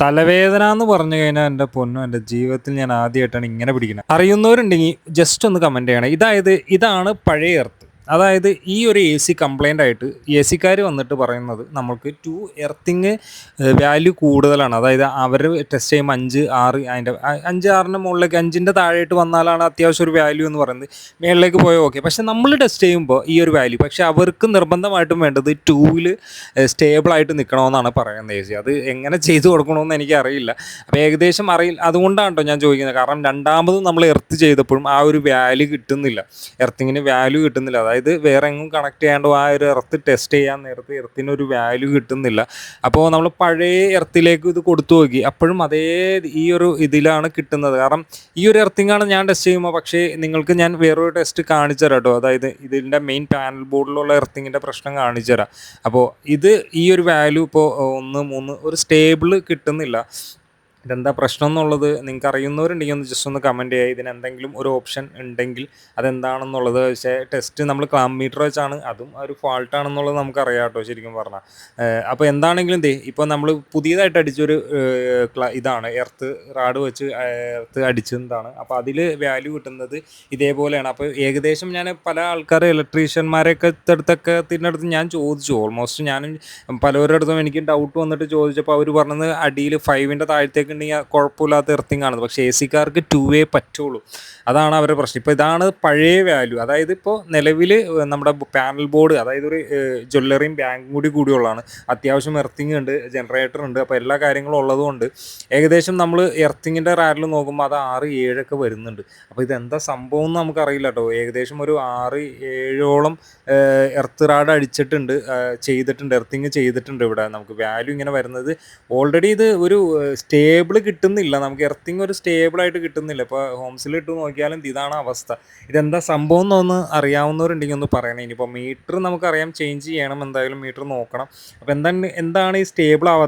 തലവേദന എന്ന് പറഞ്ഞു കഴിഞ്ഞാൽ എൻ്റെ പൊന്നോ എൻ്റെ ജീവിതത്തിൽ ഞാൻ ആദ്യമായിട്ടാണ് ഇങ്ങനെ പിടിക്കുന്നത്. അറിയുന്നവരുണ്ടെങ്കിൽ ജസ്റ്റ് ഒന്ന് കമൻറ്റ് ചെയ്യണേ. ഇതാണ് പഴയ എർത്ത്. അതായത് ഈ ഒരു എ സി കംപ്ലൈൻ്റ് ആയിട്ട് എ സിക്കാർ വന്നിട്ട് പറയുന്നത് നമ്മൾക്ക് എർത്തിങ് വാല്യൂ കൂടുതലാണ്. അതായത് അവർ ടെസ്റ്റ് ചെയ്യുമ്പോൾ 5, 6 അതിൻ്റെ 5, 6ൻ്റെ മുകളിലേക്ക് 5ൻ്റെ താഴെയായിട്ട് വന്നാലാണ് അത്യാവശ്യം ഒരു വാല്യൂ എന്ന് പറയുന്നത്. മേളിലേക്ക് പോയാൽ ഓക്കെ. പക്ഷേ നമ്മൾ ടെസ്റ്റ് ചെയ്യുമ്പോൾ ഈ ഒരു വാല്യൂ, പക്ഷേ അവർക്ക് നിർബന്ധമായിട്ടും വേണ്ടത് 2ൽ സ്റ്റേബിളായിട്ട് നിൽക്കണമെന്നാണ് പറയുന്നത്. എ സി അത് എങ്ങനെ ചെയ്തു കൊടുക്കണമെന്ന് എനിക്കറിയില്ല. അപ്പോൾ ഏകദേശം അറിയില്ല. അതുകൊണ്ടാണ് കേട്ടോ ഞാൻ ചോദിക്കുന്നത്. കാരണം രണ്ടാമതും നമ്മൾ എർത്ത് ചെയ്തപ്പോഴും ആ ഒരു വാല്യൂ കിട്ടുന്നില്ല. എർത്തിങ്ങിന് വാല്യൂ കിട്ടുന്നില്ല. അതായത് വേറെ എങ്ങും കണക്ട് ചെയ്യാണ്ട് ആ ഒരു എർത്ത് ടെസ്റ്റ് ചെയ്യാൻ നേരത്ത് എർത്തിനൊരു വാല്യൂ കിട്ടുന്നില്ല. അപ്പോൾ നമ്മൾ പഴയ എർത്തിലേക്ക് ഇത് കൊടുത്തു നോക്കി, അപ്പോഴും അതേ ഈ ഒരു ഇതിലാണ് കിട്ടുന്നത്. കാരണം ഈ ഒരു എർത്തിങ്ങാണ് ഞാൻ ടെസ്റ്റ് ചെയ്യുമ്പോൾ. പക്ഷേ നിങ്ങൾക്ക് ഞാൻ വേറൊരു ടെസ്റ്റ് കാണിച്ചു തരാം കേട്ടോ. അതായത് ഇതിൻ്റെ മെയിൻ പാനൽ ബോർഡിലുള്ള എർത്തിങ്ങിൻ്റെ പ്രശ്നം കാണിച്ചു തരാം. അപ്പോൾ ഈ ഒരു വാല്യൂ ഇപ്പോൾ 1, 3 ഒരു സ്റ്റേബിൾ കിട്ടുന്നില്ല. ഇതെന്താ പ്രശ്നം എന്നുള്ളത് നിങ്ങൾക്ക് അറിയുന്നവരുണ്ടെങ്കിൽ ഒന്ന് ജസ്റ്റ് ഒന്ന് കമൻറ്റ് ചെയ്യുക. ഇതിനെന്തെങ്കിലും ഒരു ഓപ്ഷൻ ഉണ്ടെങ്കിൽ അതെന്താണെന്നുള്ളത്. പക്ഷേ ടെസ്റ്റ് നമ്മൾ ക്ലാമ്പ് മീറ്റർ വെച്ചാണ്, അതും ഒരു ഫാൾട്ടാണെന്നുള്ളത് നമുക്കറിയാം കേട്ടോ ശരിക്കും പറഞ്ഞാൽ. അപ്പോൾ എന്താണെങ്കിലും ഇപ്പോൾ നമ്മൾ പുതിയതായിട്ട് അടിച്ചൊരു ഇതാണ് എർത്ത് റാഡ് വെച്ച് എർത്ത് അടിച്ചതാണ്. അപ്പോൾ അതിൽ വാല്യൂ കിട്ടുന്നത് ഇതേപോലെയാണ്. അപ്പോൾ ഏകദേശം ഞാൻ പല ആൾക്കാർ ഇലക്ട്രീഷ്യന്മാരെയൊക്കെ അടുത്ത് ഞാൻ ചോദിച്ചു. ഓൾമോസ്റ്റ് ഞാൻ പലവരുടെ അടുത്തും എനിക്ക് ഡൗട്ട് വന്നിട്ട് ചോദിച്ചപ്പോൾ അവർ പറഞ്ഞത് അടിയിൽ 5ൻ്റെ താഴത്തേക്ക് ഉണ്ടെങ്കിൽ കുഴപ്പമില്ലാത്ത എർത്തിങ് ആണ്. പക്ഷേ എ സിക്കാർക്ക് 2 പറ്റുള്ളൂ. അതാണ് അവരുടെ പ്രശ്നം. ഇപ്പോൾ ഇതാണ് പഴയ വാല്യൂ. അതായത് ഇപ്പോൾ നിലവിൽ നമ്മുടെ പാനൽ ബോർഡ്, അതായത് ഒരു ജ്വല്ലറിയും ബാങ്കും കൂടിയുള്ളതാണ്. അത്യാവശ്യം എർത്തിങ് ഉണ്ട്, ജനറേറ്റർ ഉണ്ട്. അപ്പോൾ എല്ലാ കാര്യങ്ങളും ഉള്ളതുകൊണ്ട് ഏകദേശം നമ്മൾ എർത്തിങ്ങിൻ്റെ റാഡിൽ നോക്കുമ്പോൾ അത് 6, 7 വരുന്നുണ്ട്. അപ്പോൾ ഇതെന്താ സംഭവം എന്ന് നമുക്കറിയില്ല കേട്ടോ. ഏകദേശം ഒരു 6, 7ഓളം എർത്ത് റാഡ് അടിച്ചിട്ടുണ്ട്, എർത്തിങ് ചെയ്തിട്ടുണ്ട്. ഇവിടെ നമുക്ക് വാല്യൂ ഇങ്ങനെ വരുന്നത് ഓൾറെഡി ഇത് ഒരു സ്റ്റേബിൾ കിട്ടുന്നില്ല. നമുക്ക് എർത്തിങ് ഒരു സ്റ്റേബിളായിട്ട് കിട്ടുന്നില്ല. ഇപ്പോൾ ഹോംസിൽ ഇട്ട് നോക്കിയാലും ഇതാണ് അവസ്ഥ. ഇതെന്താ സംഭവം എന്നൊന്ന് അറിയാവുന്നവരുണ്ടെങ്കിൽ ഒന്ന് പറയണേ. ഇനിയിപ്പോൾ മീറ്റർ നമുക്കറിയാം ചേഞ്ച് ചെയ്യണം, എന്തായാലും മീറ്റർ നോക്കണം. അപ്പോൾ എന്താണ് ഈ സ്റ്റേബിൾ ആവാത്ത